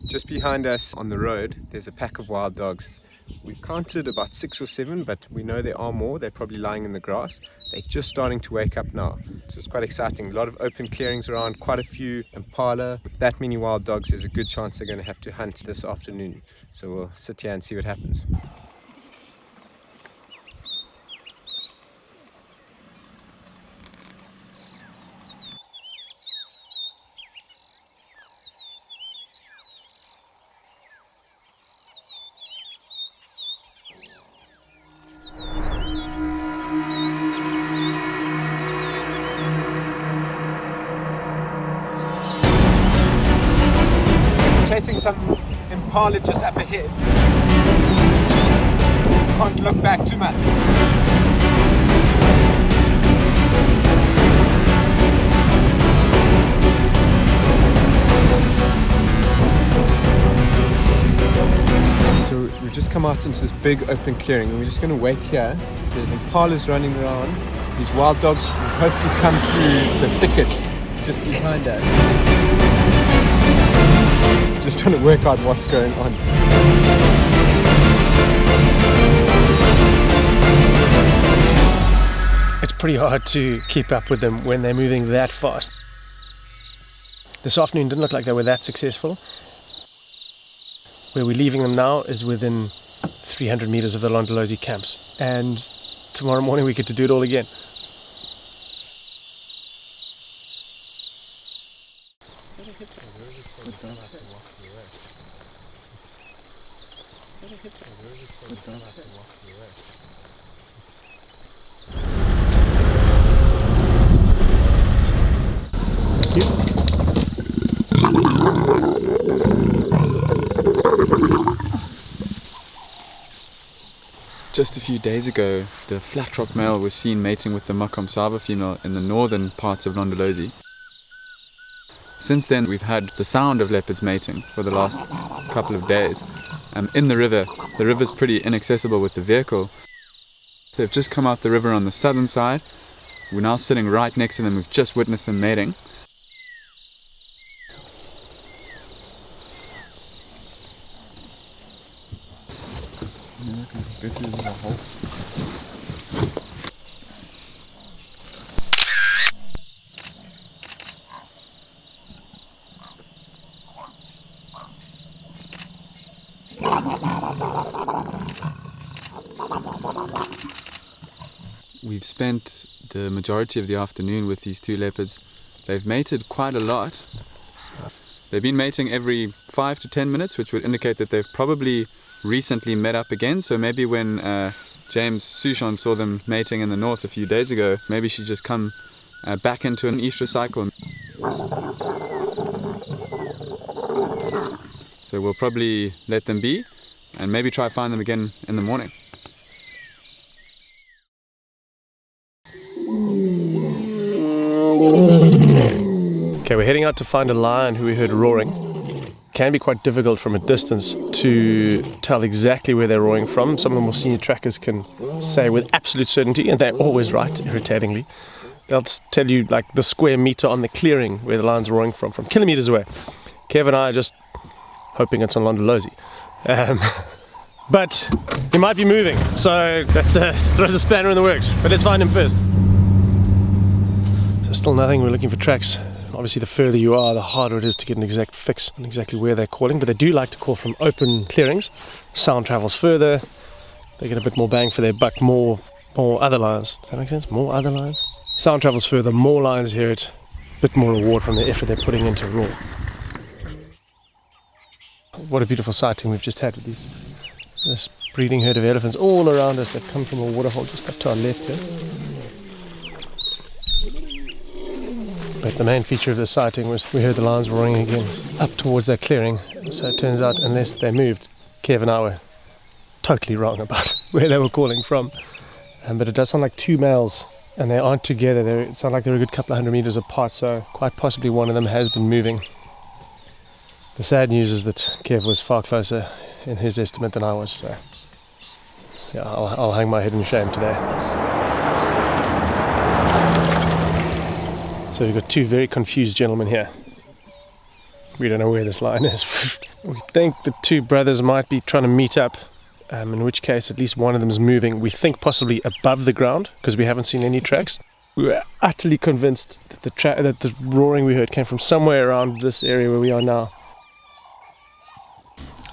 Just behind us on the road, there's a pack of wild dogs. We've counted about 6 or 7, but we know there are more. They're probably lying in the grass. They're just starting to wake up now. So it's quite exciting. A lot of open clearings around, quite a few impala. With that many wild dogs, there's a good chance they're going to have to hunt this afternoon. So we'll sit here and see what happens. Chasing some impala just up ahead. Can't look back too much. So we've just come out into this big open clearing and we're just going to wait here. There's impalas running around. These wild dogs will hopefully come through the thickets just behind us. Just trying to work out what's going on. It's pretty hard to keep up with them when they're moving that fast. This afternoon didn't look like they were that successful. Where we're leaving them now is within 300 meters of the Londolozi camps, and tomorrow morning we get to do it all again. Just a few days ago, the flat-rock male was seen mating with the Makomsava female in the northern parts of Londolozi. Since then, we've had the sound of leopards mating for the last couple of days. In the river's pretty inaccessible with the vehicle. They've just come out the river on the southern side. We're now sitting right next to them. We've just witnessed them mating. We've spent the majority of the afternoon with these two leopards. They've mated quite a lot. They've been mating every 5 to 10 minutes, which would indicate that they've probably recently met up again. So maybe when James Sushon saw them mating in the north a few days ago, maybe she'd just come back into an estrus cycle. So we'll probably let them be and maybe try find them again in the morning. Okay, we're heading out to find a lion who we heard roaring. It can be quite difficult from a distance to tell exactly where they're roaring from. Some of the more senior trackers can say with absolute certainty, and they're always right, irritatingly. They'll tell you like the square meter on the clearing where the lion's roaring from kilometers away. Kev and I are just hoping it's on Londolozi. But he might be moving, so that throws a spanner in the works. But let's find him first. So still nothing. We're looking for tracks. Obviously, the further you are, the harder it is to get an exact fix on exactly where they're calling. But they do like to call from open clearings. Sound travels further. They get a bit more bang for their buck. More other lions. Does that make sense? More other lions. Sound travels further. More lions hear it. A bit more reward from the effort they're putting into roar. What a beautiful sighting we've just had with this breeding herd of elephants all around us. They've come from a waterhole just up to our left here. But the main feature of the sighting was we heard the lions roaring again up towards that clearing. So it turns out, unless they moved, Kev and I were totally wrong about where they were calling from. But it does sound like two males, and they aren't together. It sounds like they're a good couple of 100 meters apart, so quite possibly one of them has been moving. The sad news is that Kev was far closer in his estimate than I was, so yeah, I'll hang my head in shame today. So we've got two very confused gentlemen here. We don't know where this line is. We think the two brothers might be trying to meet up, in which case at least one of them is moving. We think possibly above the ground because we haven't seen any tracks. We were utterly convinced that that the roaring we heard came from somewhere around this area where we are now.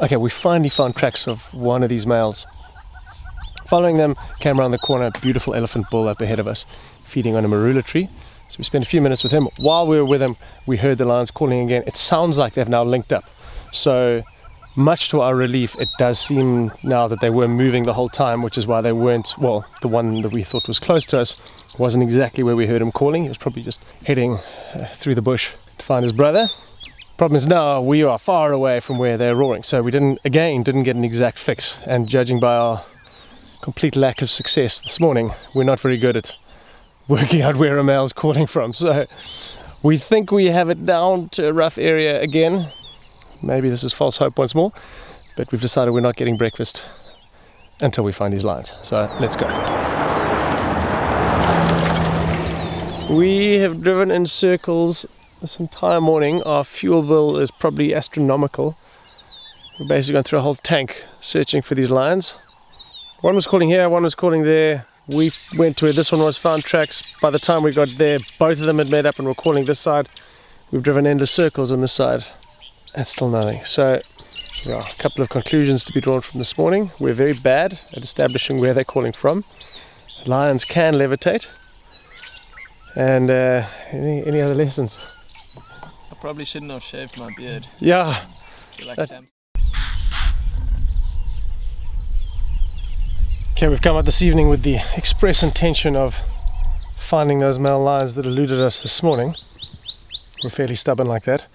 Okay, we finally found tracks of one of these males. Following them, came around the corner, a beautiful elephant bull up ahead of us, feeding on a marula tree. So we spent a few minutes with him. While we were with him, we heard the lions calling again. It sounds like they've now linked up. So much to our relief, it does seem now that they were moving the whole time, which is why they weren't, well, the one that we thought was close to us wasn't exactly where we heard him calling. He was probably just heading through the bush to find his brother. Problem is now we are far away from where they're roaring. So we didn't get an exact fix. And judging by our complete lack of success this morning, we're not very good at working out where a male's calling from. So we think we have it down to a rough area again. Maybe this is false hope once more, but we've decided we're not getting breakfast until we find these lions. So let's go. We have driven in circles this entire morning. Our fuel bill is probably astronomical. We're basically going through a whole tank searching for these lions. One was calling here, one was calling there. We went to where this one was, found tracks. By the time we got there, both of them had made up and were calling this side. We've driven endless circles on this side and still nothing. So yeah, a couple of conclusions to be drawn from this morning. We're very bad at establishing where they're calling from. Lions can levitate. And any other lessons? I probably shouldn't have shaved my beard. Yeah. Okay, we've come out this evening with the express intention of finding those male lions that eluded us this morning. We're fairly stubborn like that.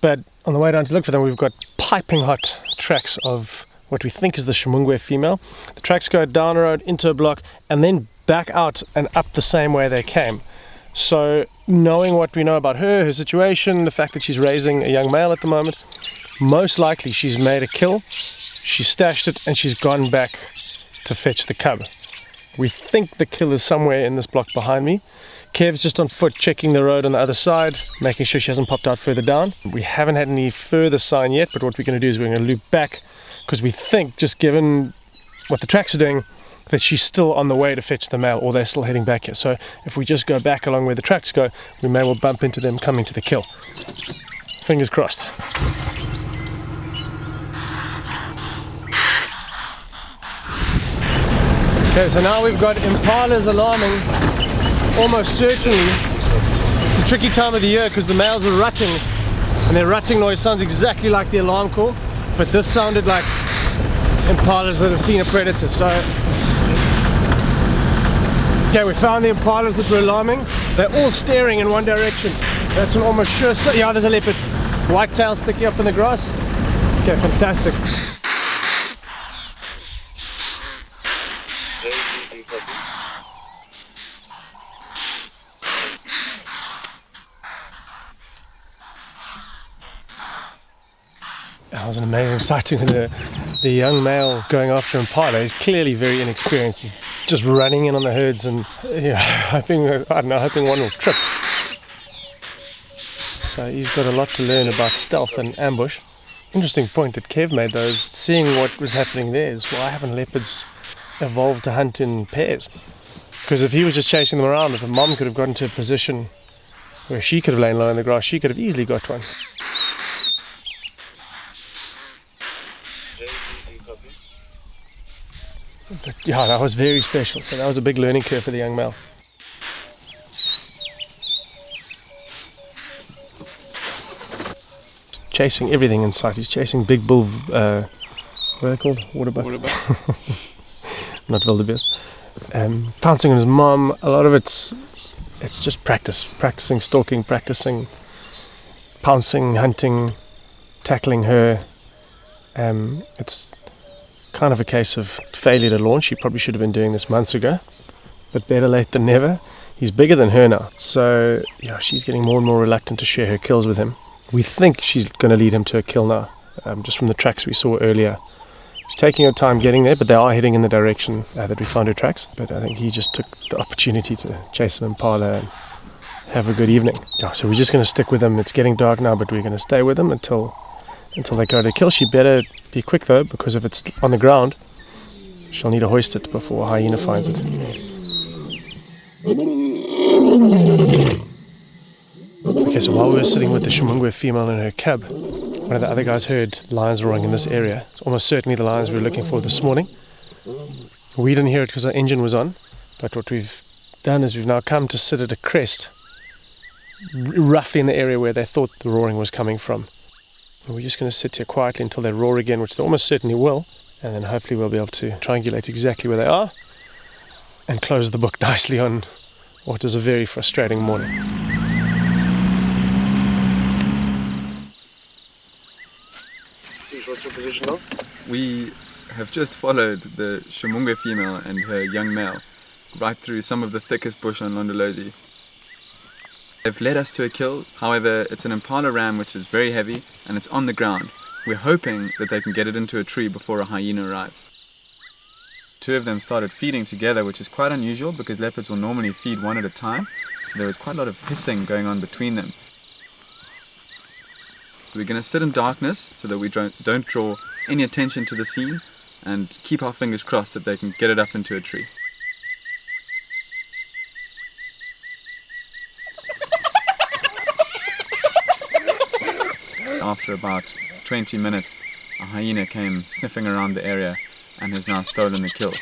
But on the way down to look for them, we've got piping hot tracks of what we think is the Shimungwe female. The tracks go down a road, into a block, and then back out and up the same way they came. So knowing what we know about her situation, the fact that she's raising a young male at the moment, most likely she's made a kill, she's stashed it, and she's gone back to fetch the cub. We think the kill is somewhere in this block behind me. Kev's just on foot checking the road on the other side, making sure she hasn't popped out further down. We haven't had any further sign yet, but what we're going to do is we're going to loop back, because we think, just given what the tracks are doing, that she's still on the way to fetch the male, or they're still heading back here. So if we just go back along where the tracks go, we may well bump into them coming to the kill. Fingers crossed. Okay, so now we've got impalas alarming, almost certainly. It's a tricky time of the year because the males are rutting, and their rutting noise sounds exactly like the alarm call, but this sounded like impalas that have seen a predator. So okay, we found the impalas that were alarming. They're all staring in one direction. That's an almost sure. Yeah, there's a leopard. White tail sticking up in the grass. Okay, fantastic. That was an amazing sighting with the young male going after impala. He's clearly very inexperienced. He's just running in on the herds and hoping one will trip. So he's got a lot to learn about stealth and ambush. Interesting point that Kev made though is seeing what was happening there is why haven't leopards evolved to hunt in pairs? Because if he was just chasing them around, if the mom could have gotten to a position where she could have lain low in the grass, she could have easily got one. But yeah, that was very special. So that was a big learning curve for the young male. Chasing everything in sight. He's chasing big bull, what are they called? Waterbuck. Not wildebeest. Pouncing on his mom. A lot of it's just practicing stalking, practicing pouncing, hunting, tackling her. It's kind of a case of failure to launch. He probably should have been doing this months ago, but better late than never. He's bigger than her now, so yeah, she's getting more and more reluctant to share her kills with him. We think she's going to lead him to a kill now, just from the tracks we saw earlier. She's taking her time getting there, but they are heading in the direction that we found her tracks. But I think he just took the opportunity to chase some impala and have a good evening. So we're just going to stick with them. It's getting dark now, but we're going to stay with them until they go to kill. She better be quick though, because if it's on the ground, she'll need to hoist it before a hyena finds it. Okay, so while we were sitting with the Shumungwe female and her cub, one of the other guys heard lions roaring in this area. It's almost certainly the lions we were looking for this morning. We didn't hear it because our engine was on, but what we've done is we've now come to sit at a crest, roughly in the area where they thought the roaring was coming from. And we're just going to sit here quietly until they roar again, which they almost certainly will, and then hopefully we'll be able to triangulate exactly where they are and close the book nicely on what is a very frustrating morning. What's your position now? We have just followed the Shumungwe female and her young male right through some of the thickest bush on Londolozi. They've led us to a kill. However, it's an impala ram which is very heavy and it's on the ground. We're hoping that they can get it into a tree before a hyena arrives. Two of them started feeding together, which is quite unusual because leopards will normally feed one at a time, so there was quite a lot of hissing going on between them. So we're going to sit in darkness so that we don't draw any attention to the scene and keep our fingers crossed that they can get it up into a tree. After about 20 minutes, a hyena came sniffing around the area and has now stolen the kill.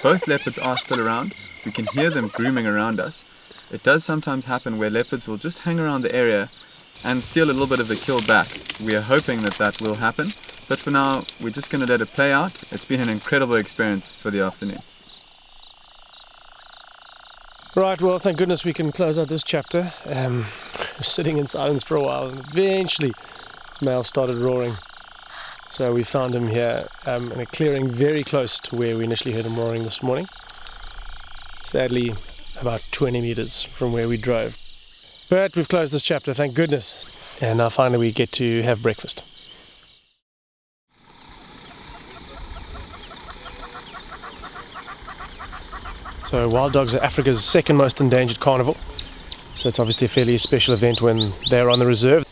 Both leopards are still around. We can hear them grooming around us. It does sometimes happen where leopards will just hang around the area and steal a little bit of the kill back. We are hoping that that will happen, but for now we're just going to let it play out. It's been an incredible experience for the afternoon. Right, well, thank goodness we can close out this chapter. We're sitting in silence for a while, and eventually this male started roaring. So we found him here in a clearing very close to where we initially heard him roaring this morning. Sadly, about 20 meters from where we drove. But we've closed this chapter, thank goodness. And now finally we get to have breakfast. So wild dogs are Africa's second most endangered carnival. So it's obviously a fairly special event when they're on the reserve.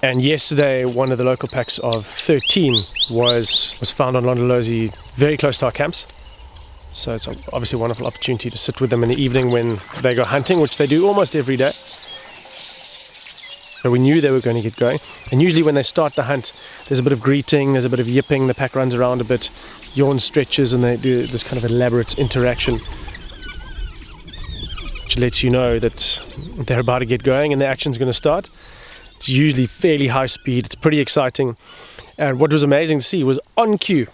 And yesterday one of the local packs of 13 was found on Londolozi, very close to our camps. So it's obviously a wonderful opportunity to sit with them in the evening when they go hunting, which they do almost every day. So we knew they were going to get going. And usually when they start the hunt, there's a bit of greeting, there's a bit of yipping, the pack runs around a bit, yawn stretches, and they do this kind of elaborate interaction, which lets you know that they're about to get going and the action's going to start. It's usually fairly high speed, it's pretty exciting. And what was amazing to see was on cue,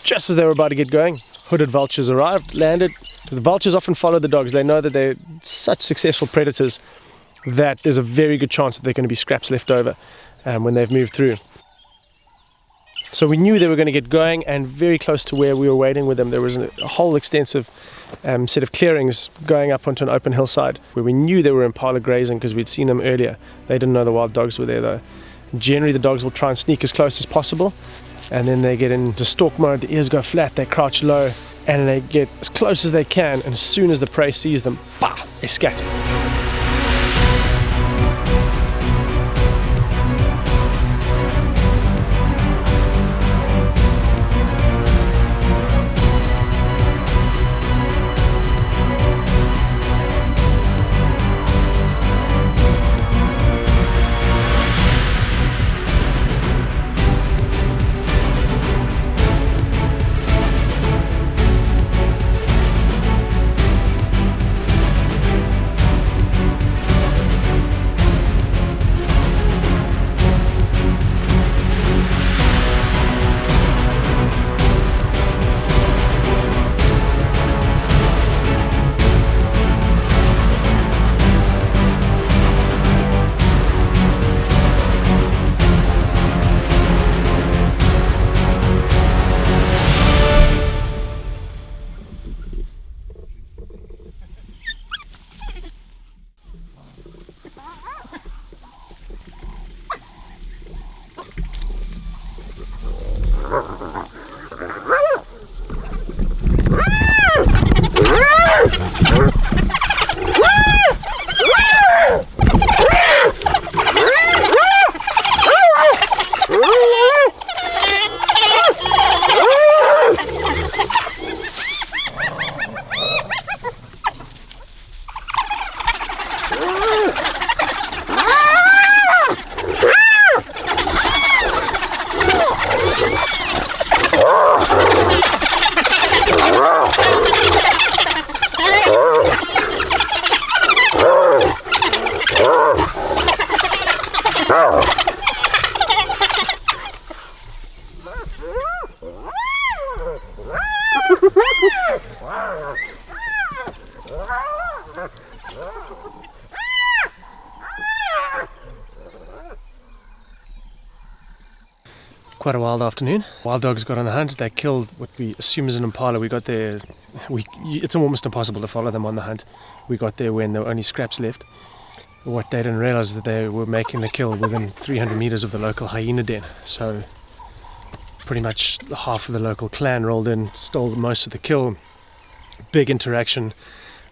just as they were about to get going, hooded vultures arrived, landed. The vultures often follow the dogs. They know that they're such successful predators that there's a very good chance that they're going to be scraps left over when they've moved through. So we knew they were going to get going, and very close to where we were waiting with them there was a whole extensive set of clearings going up onto an open hillside where we knew they were impala grazing because we'd seen them earlier. They didn't know the wild dogs were there though. Generally the dogs will try and sneak as close as possible, and then they get into stalk mode, the ears go flat, they crouch low, and they get as close as they can, and as soon as the prey sees them, bah, they scatter. quite a wild afternoon. Wild dogs got on the hunt. They killed what we assume is an impala. We got there. It's almost impossible to follow them on the hunt. We got there when there were only scraps left. What they didn't realize is that they were making the kill within 300 meters of the local hyena den. So pretty much half of the local clan rolled in, stole most of the kill. Big interaction.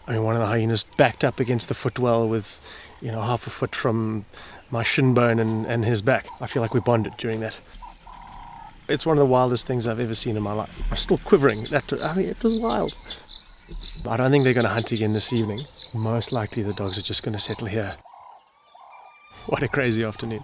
I mean, one of the hyenas backed up against the footwell with, half a foot from my shin bone and his back. I feel like we bonded during that. It's one of the wildest things I've ever seen in my life. I'm still quivering. It was wild. I don't think they're going to hunt again this evening. Most likely the dogs are just going to settle here. What a crazy afternoon.